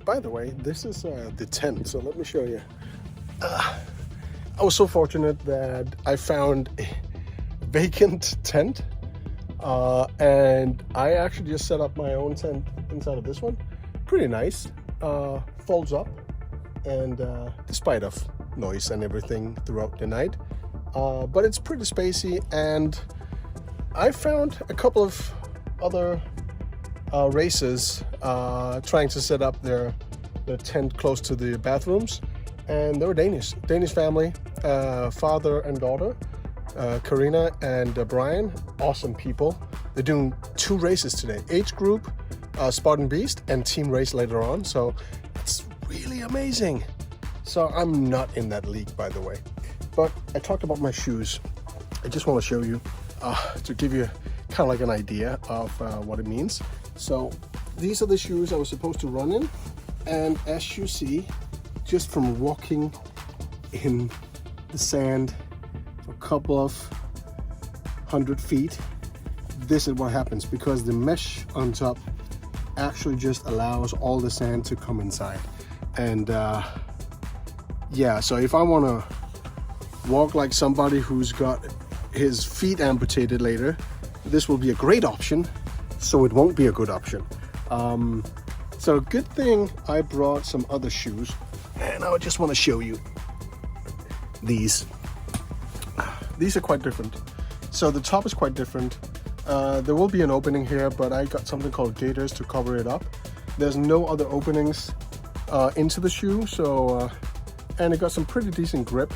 by the way, this is the tent, so let me show you. I was so fortunate that I found a vacant tent, and I actually just set up my own tent inside of this one. Pretty nice, folds up, and despite of noise and everything throughout the night, but it's pretty spacey. And I found a couple of other racers trying to set up their tent close to the bathrooms, and they were Danish family, father and daughter, Karina and Brian. Awesome people. They're doing 2 races today, age group, Spartan Beast, and team race later on, so it's really amazing. So I'm not in that league, by the way, but I talked about my shoes. I just want to show you to give you kind of like an idea of what it means. So these are the shoes I was supposed to run in, and as you see, just from walking in the sand for a couple of 100 feet, this is what happens, because the mesh on top actually just allows all the sand to come inside. And yeah, so if I want to walk like somebody who's got his feet amputated later, this will be a great option. So it won't be a good option. So good thing I brought some other shoes, and I just want to show you these. These are quite different. So the top is quite different. There will be an opening here, but I got something called gaiters to cover it up. There's no other openings into the shoe, so and it got some pretty decent grip,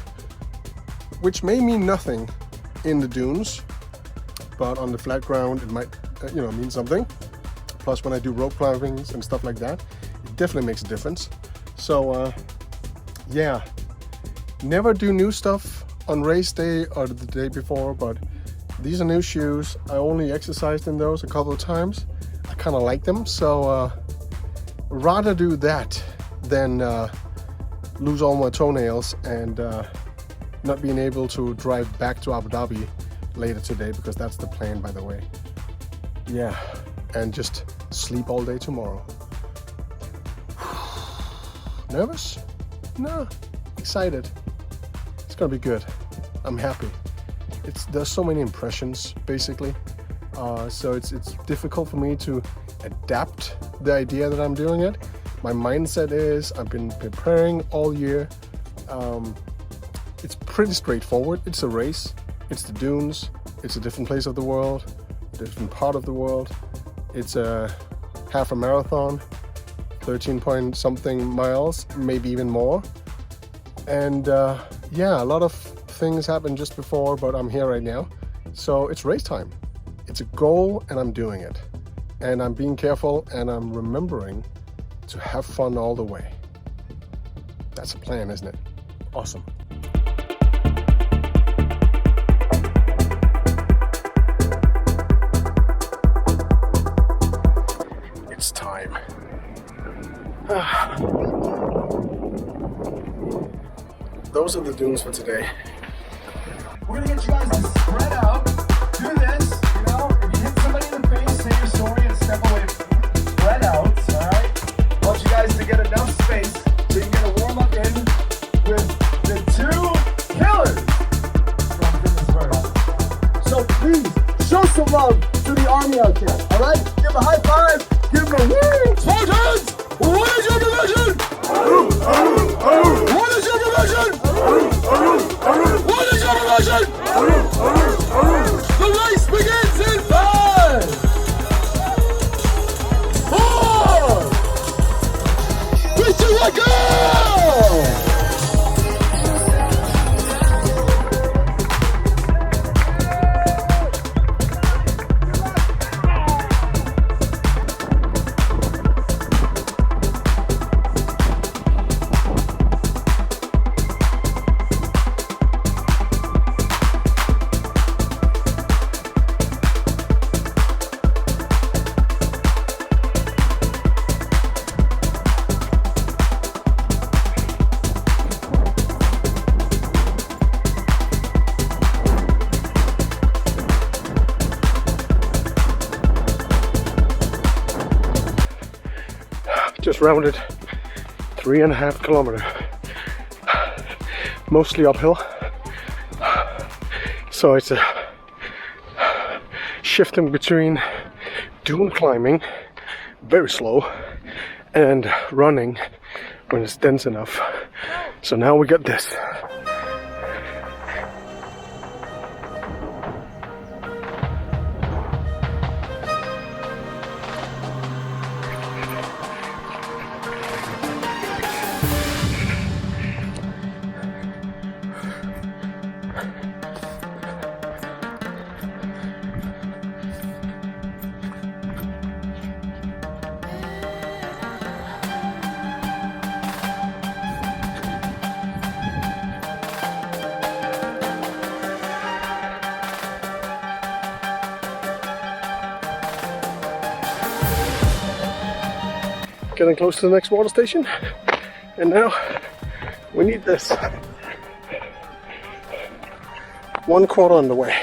which may mean nothing in the dunes, but on the flat ground it might mean something. Plus when I do rope climbings and stuff like that, it definitely makes a difference. So yeah, never do new stuff on race day or the day before, but these are new shoes. I only exercised in those a couple of times. I kind of like them, so rather do that than lose all my toenails and not being able to drive back to Abu Dhabi later today, because that's the plan, by the way. Yeah, and just sleep all day tomorrow. Nervous? No, excited. It's gonna be good. I'm happy. There's so many impressions, basically. So it's difficult for me to adapt the idea that I'm doing it. My mindset is I've been preparing all year. It's pretty straightforward. It's a race. It's the dunes. It's a different place of the world, a different part of the world. It's a half a marathon, 13 point something miles, maybe even more. And yeah, a lot of things happened just before, but I'm here right now. So it's race time. It's a goal, and I'm doing it. And I'm being careful, and I'm remembering to have fun all the way. That's a plan, isn't it? Awesome. It's time. Those are the dunes for today. We're gonna get you guys to spread out, do this, if you hit somebody in the face, say you're sorry and step away. Spread out, alright? I want you guys to get enough space so you can get a warm up in with the 2 killers from Fitness First. So please, show some love to the army out there, alright? Give a high five, give them a woo! Spartans! What is your division? What is your division? What is your division? The race begins in 5, 4, 3, 2, 1, go! Just rounded 3.5 kilometers, mostly uphill. So it's a shifting between dune climbing, very slow, and running when it's dense enough. So now we got this. Getting close to the next water station, and now we need this. 1/4 on the way.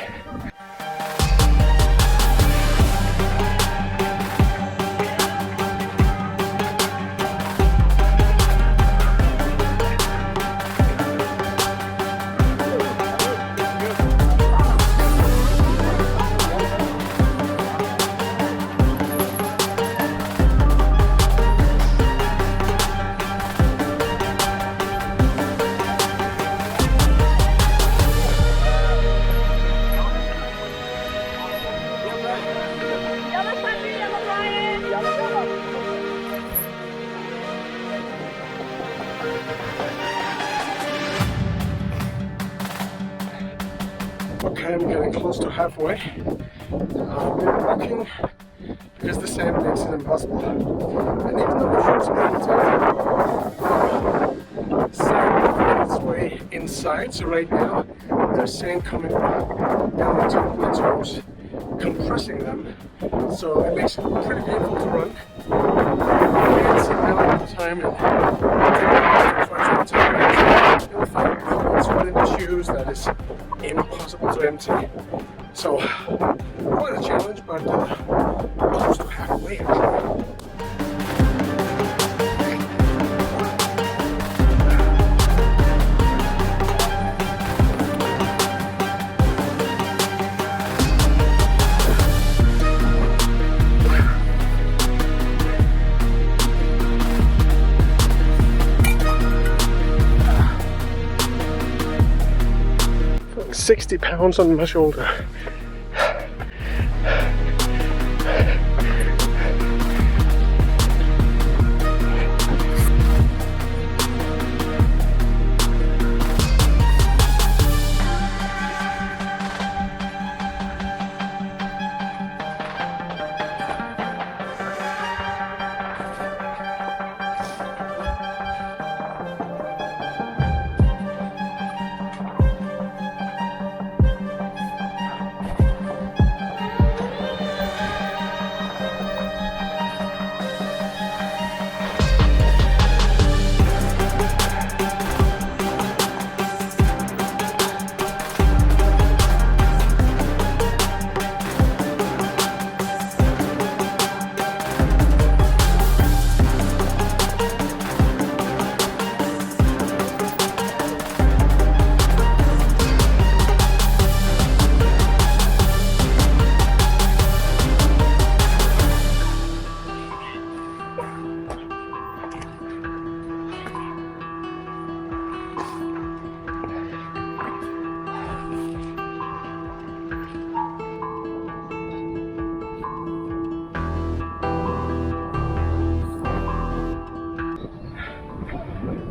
Okay, I'm getting close to halfway. I've been walking because the sand makes it impossible. And even though the shorts are sand finds its way inside, so right now there's sand coming down the top of my toes, compressing them. So it makes it pretty painful to run. And sit down all the time and try to empty. You'll find pockets in the shoes that is impossible to empty. So quite a challenge, but close to halfway actually. 60 pounds on my shoulder.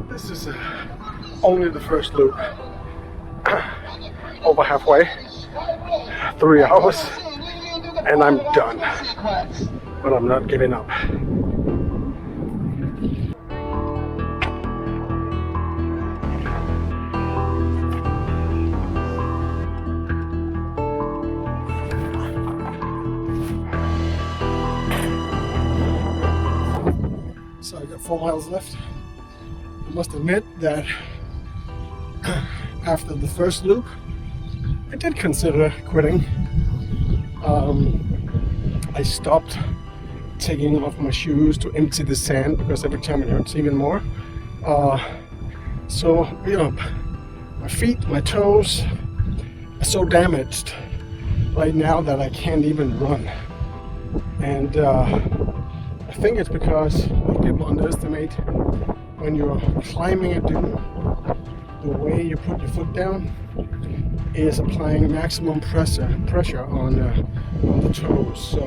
This is only the first loop. Over halfway, 3 hours, and I'm done. But I'm not giving up. So I got 4 miles left. I must admit that after the first loop, I did consider quitting. I stopped taking off my shoes to empty the sand because every time it hurts even more. So, you know, my feet, my toes are so damaged right now that I can't even run. And I think it's because people underestimate when you're climbing a dune, the way you put your foot down is applying maximum pressure on the toes. So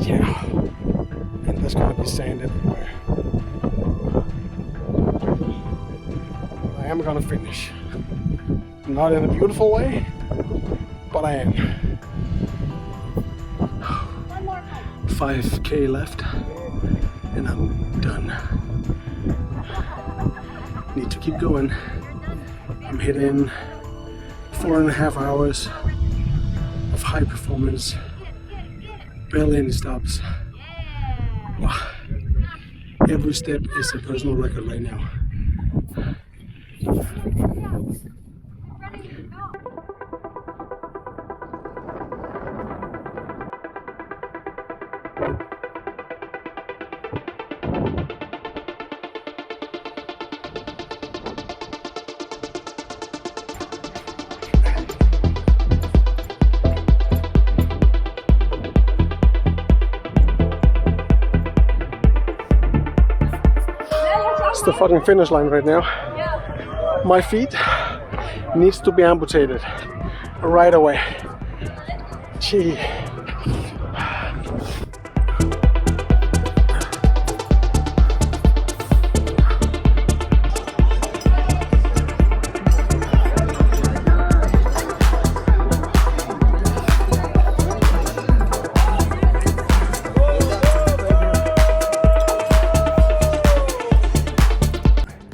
yeah, and there's gonna be sand everywhere. I am gonna finish. Not in a beautiful way, but I am. 5K left and I'm done. Need to keep going. I'm hitting 4.5 hours of high performance, barely any stops. Wow. Every step is a personal record right now. It's the fucking finish line right now. My feet needs to be amputated right away. Gee.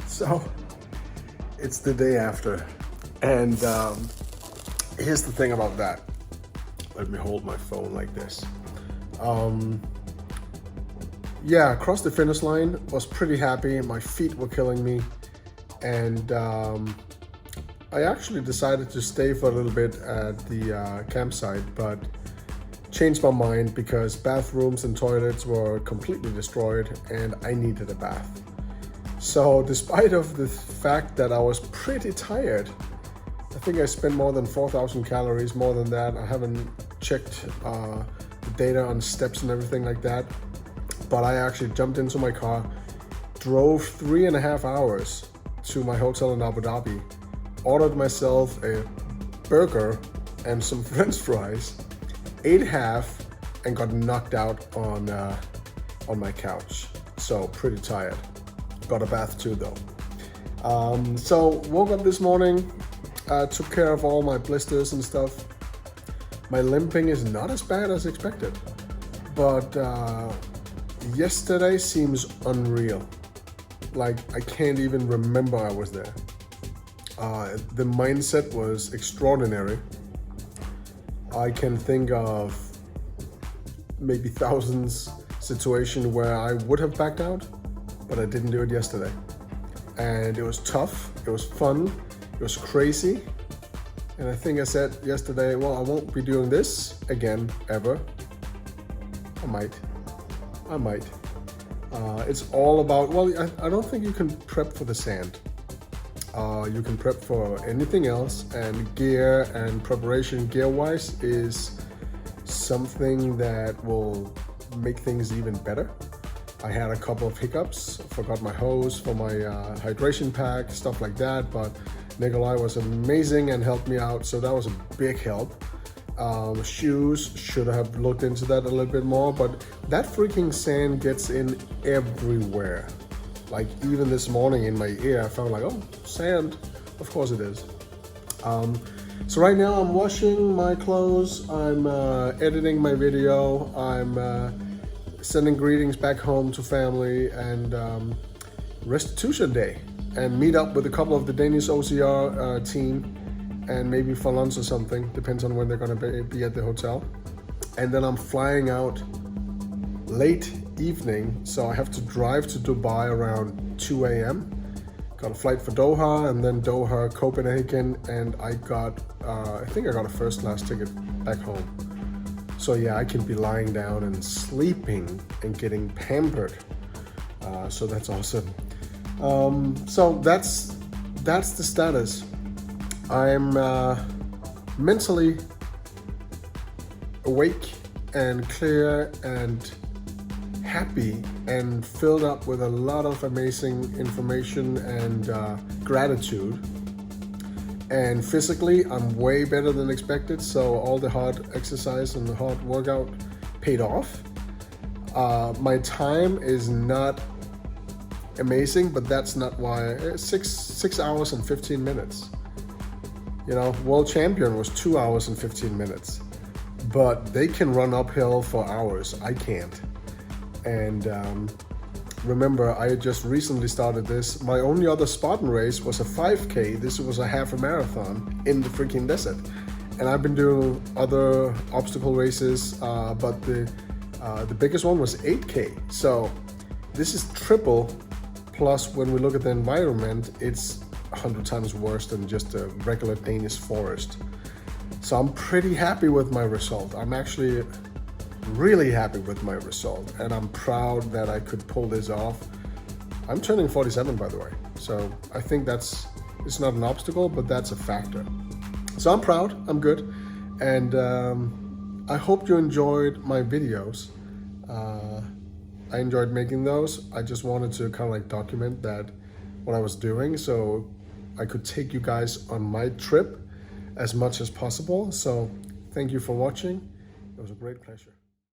So it's the day after, and here's the thing about that. Let me hold my phone like this. Yeah, across the finish line, was pretty happy. My feet were killing me, and I actually decided to stay for a little bit at the campsite, but changed my mind because bathrooms and toilets were completely destroyed and I needed a bath. So despite of the fact that I was pretty tired, I think I spent more than 4,000 calories, more than that. I haven't checked the data on steps and everything like that, but I actually jumped into my car, drove 3.5 hours to my hotel in Abu Dhabi, ordered myself a burger and some French fries, ate half, and got knocked out on my couch. So pretty tired. Got a bath too though. So woke up this morning, took care of all my blisters and stuff. My limping is not as bad as expected, but yesterday seems unreal. Like I can't even remember I was there. The mindset was extraordinary. I can think of maybe thousands situations where I would have backed out, but I didn't do it yesterday. And it was tough, it was fun, it was crazy. And I think I said yesterday, well, I won't be doing this again, ever. I might. It's all about, well, I don't think you can prep for the sand. You can prep for anything else, and gear and preparation gear-wise is something that will make things even better. I had a couple of hiccups, forgot my hose for my hydration pack, stuff like that, but Nikolai was amazing and helped me out, so that was a big help. Shoes, should have looked into that a little bit more, but that freaking sand gets in everywhere. Like even this morning in my ear, I felt like, oh, sand, of course it is. So right now I'm washing my clothes, I'm editing my video, I'm sending greetings back home to family, and restitution day, and meet up with a couple of the Danish OCR team, and maybe for lunch or something, depends on when they're gonna be at the hotel. And then I'm flying out late evening, so I have to drive to Dubai around 2 a.m. Got a flight for Doha, and then Doha, Copenhagen, and I got, I think I got a first class ticket back home. So yeah, I can be lying down and sleeping and getting pampered. So that's awesome. So that's the status. I'm mentally awake and clear and happy and filled up with a lot of amazing information and gratitude. And physically, I'm way better than expected. So all the hard exercise and the hard workout paid off. My time is not amazing, but that's not why. 6 hours and 15 minutes. You know, world champion was 2 hours and 15 minutes. But they can run uphill for hours. I can't. And remember, I just recently started this. My only other Spartan race was a 5K. This was a half a marathon in the freaking desert. And I've been doing other obstacle races, but the biggest one was 8K. So this is triple. Plus, when we look at the environment, it's 100 times worse than just a regular Danish forest. So I'm pretty happy with my result. I'm actually really happy with my result, and I'm proud that I could pull this off. I'm turning 47, by the way. So I think it's not an obstacle, but that's a factor. So I'm proud, I'm good. And I hope you enjoyed my videos. I enjoyed making those. I just wanted to kind of like document that what I was doing, so I could take you guys on my trip as much as possible. So thank you for watching. It was a great pleasure.